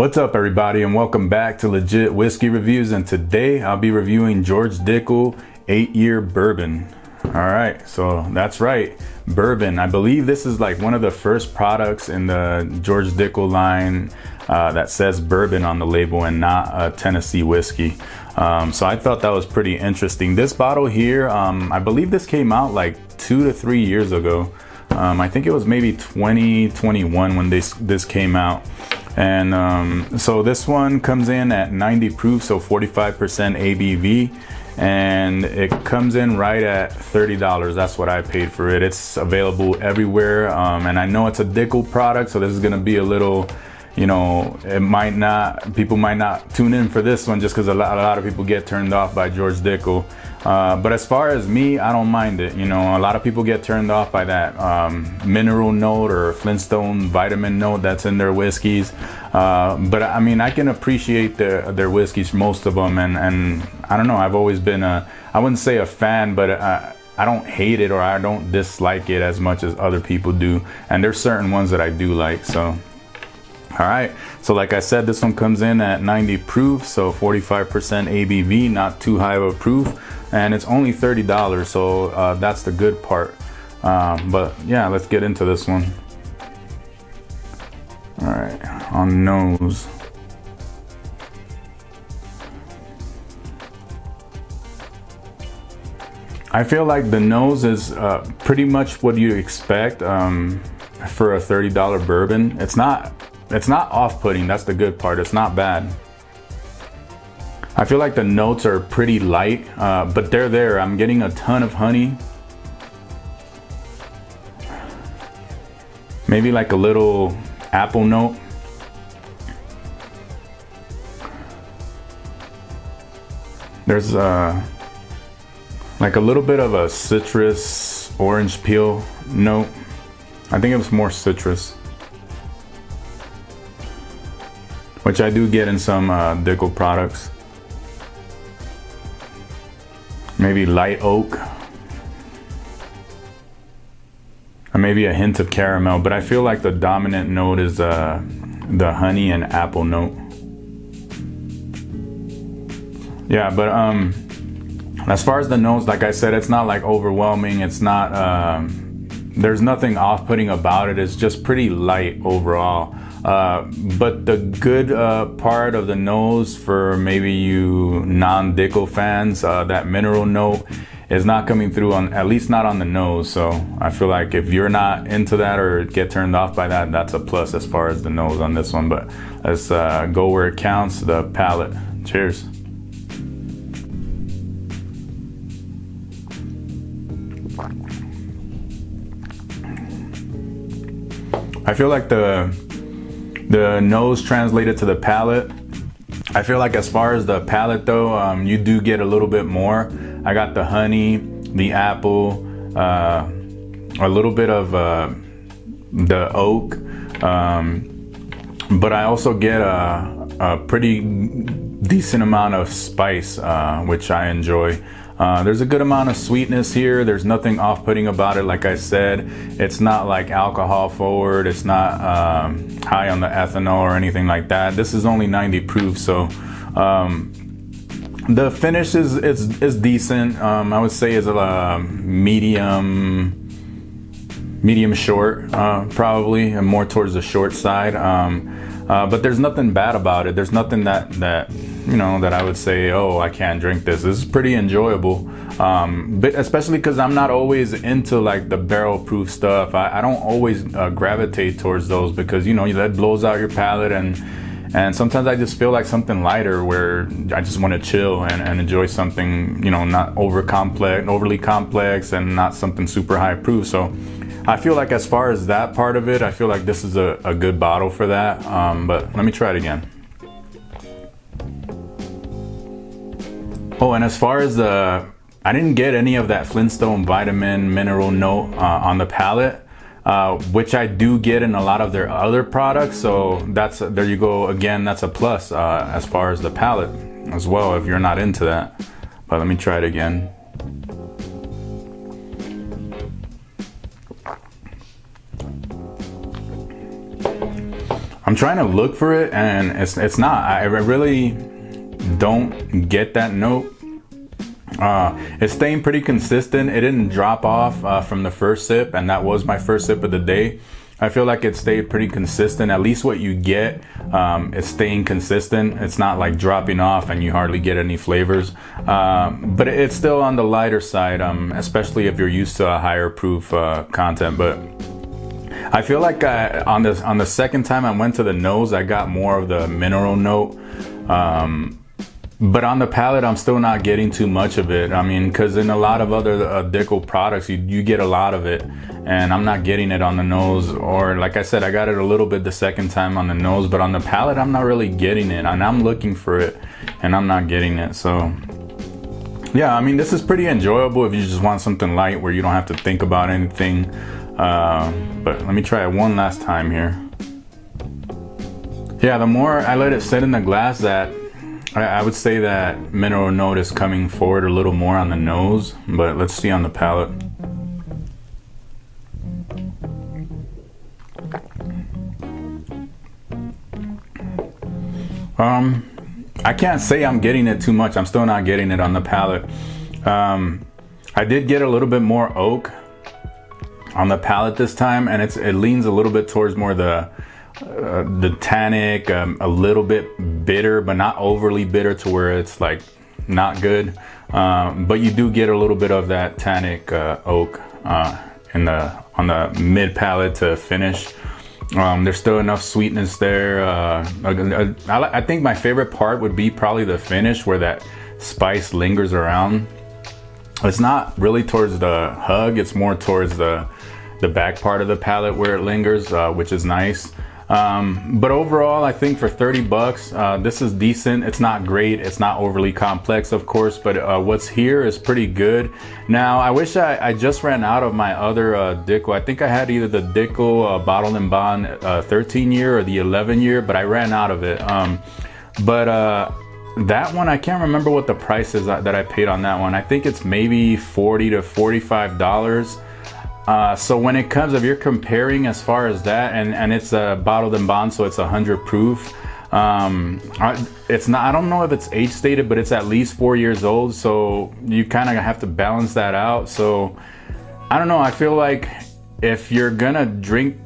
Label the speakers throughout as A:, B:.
A: What's up, everybody, and welcome back to Legit Whiskey Reviews. And today I'll be reviewing George Dickel 8-year bourbon. All right, so that's right, bourbon. I believe this is like one of the first products in the George Dickel line that says bourbon on the label and not a Tennessee whiskey. So I thought that was pretty interesting. This bottle here, I believe this came out like 2 to 3 years ago. I think it was maybe 2021 when this came out. And so this one comes in at 90 proof, so 45% ABV, and it comes in right at $30. That's what I paid for it. It's available everywhere, and I know it's a Dickel product, so this is gonna be a little, you know, people might not tune in for this one just because a lot of people get turned off by George Dickel. But as far as me, I don't mind it. You know, a lot of people get turned off by that mineral note or Flintstone vitamin note that's in their whiskeys. But I mean, I can appreciate their whiskeys, most of them. And I don't know, I've always been I wouldn't say a fan, but I don't hate it or I don't dislike it as much as other people do. And there's certain ones that I do like, so. All right, so like I said, this one comes in at 90 proof, so 45% ABV, not too high of a proof, and it's only $30, so that's the good part. But yeah, let's get into this one. All right, on nose. I feel like the nose is pretty much what you expect for a $30 bourbon. It's not off-putting, that's the good part. It's not bad. I feel like the notes are pretty light, but they're there. I'm getting a ton of honey. Maybe like a little apple note. There's like a little bit of a citrus orange peel note. I think it was more citrus, which I do get in some Dickel products. Maybe light oak, or maybe a hint of caramel, but I feel like the dominant note is the honey and apple note. Yeah, but as far as the nose, like I said, it's not like overwhelming. It's not, there's nothing off-putting about it. It's just pretty light overall. But the good part of the nose for maybe you non-Dickel fans, that mineral note is not coming through on, at least not on the nose. So I feel like if you're not into that or get turned off by that, that's a plus as far as the nose on this one. But let's go where it counts, the palate. Cheers. I feel like the nose translated to the palate. I feel like as far as the palate though, you do get a little bit more. I got the honey, the apple, a little bit of the oak, but I also get a pretty decent amount of spice, which I enjoy. There's a good amount of sweetness here. There's nothing off-putting about it. Like I said, it's not like alcohol forward. It's not high on the ethanol or anything like that. This is only 90 proof, so the finish is decent. I would say is a medium short, probably, and more towards the short side. But there's nothing bad about it. There's nothing that you know that I would say, oh, I can't drink this. This is pretty enjoyable, but especially because I'm not always into like the barrel proof stuff. I don't always gravitate towards those because, you know, that blows out your palate, and sometimes I just feel like something lighter where I just want to chill and enjoy something, you know, not overly complex and not something super high proof. So I feel like as far as that part of it, I feel like this is a good bottle for that. But let me try it again. Oh, and as far as I didn't get any of that Flintstone vitamin mineral note on the palate, which I do get in a lot of their other products. So there you go again. That's a plus as far as the palate as well, if you're not into that. But let me try it again. I'm trying to look for it, and it's not. I really don't get that note. It's staying pretty consistent. It didn't drop off from the first sip, and that was my first sip of the day. I feel like it stayed pretty consistent. At least what you get is staying consistent. It's not like dropping off and you hardly get any flavors. But it's still on the lighter side, especially if you're used to a higher proof content. But I feel like on the second time I went to the nose, I got more of the mineral note. But on the palate, I'm still not getting too much of it. I mean, because in a lot of other Dickel products, you get a lot of it, and I'm not getting it on the nose. Or like I said, I got it a little bit the second time on the nose, but on the palate, I'm not really getting it, and I'm looking for it, and I'm not getting it. So yeah, I mean, this is pretty enjoyable if you just want something light where you don't have to think about anything. But let me try it one last time here. Yeah, the more I let it sit in the glass, that I would say that mineral note is coming forward a little more on the nose, but let's see on the palate. I can't say I'm getting it too much. I'm still not getting it on the palate. I did get a little bit more oak on the palate this time, and it leans a little bit towards more the tannic, a little bit bitter, but not overly bitter to where it's like not good. But you do get a little bit of that tannic oak on the mid palate to finish. There's still enough sweetness there. I think my favorite part would be probably the finish, where that spice lingers around. It's not really towards the hug, it's more towards the back part of the palate where it lingers, which is nice. But overall, I think for 30 bucks, this is decent. It's not great. It's not overly complex, of course, but what's here is pretty good. Now, I wish I just ran out of my other Dickel. I think I had either the Dickel Bottled and Bond 13 year or the 11 year, but I ran out of it. That one, I can't remember what the price is that I paid on that one. I think it's maybe $40 to $45. So when it comes, if you're comparing as far as that, and it's a bottled and bond, so it's 100 proof. It's not, I don't know if it's age stated, but it's at least 4 years old. So you kind of have to balance that out. So I don't know. I feel like if you're gonna drink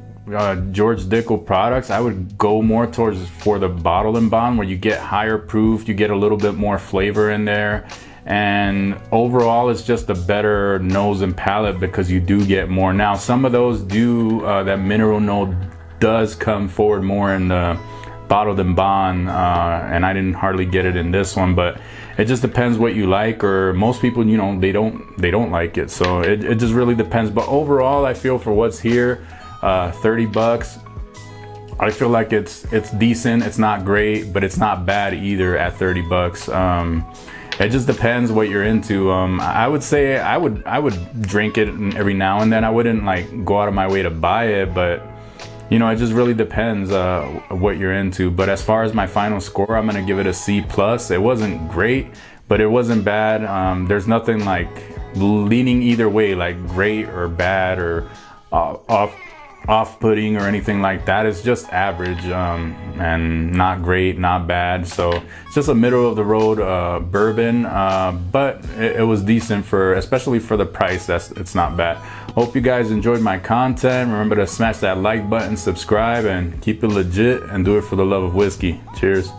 A: George Dickel products, I would go more towards for the bottled and bond, where you get higher proof, you get a little bit more flavor in there. And overall, it's just a better nose and palate because you do get more. Now, some of those do, that mineral note does come forward more in the bottled and bond, and I didn't hardly get it in this one, but it just depends what you like, or most people, you know, they don't like it. So it just really depends. But overall, I feel for what's here, 30 bucks, I feel like it's decent. It's not great, but it's not bad either at 30 bucks. It just depends what you're into. I would say I would drink it every now and then. I wouldn't like go out of my way to buy it, but you know, it just really depends what you're into. But as far as my final score, I'm gonna give it a C+. It wasn't great, but it wasn't bad. There's nothing like leaning either way, like great or bad or off-putting or anything like that. It's just average, and not great, not bad. So it's just a middle of the road bourbon, but it was decent for, especially for the price. It's not bad. Hope you guys enjoyed my content. Remember to smash that like button, subscribe, and keep it legit, and do it for the love of whiskey. Cheers.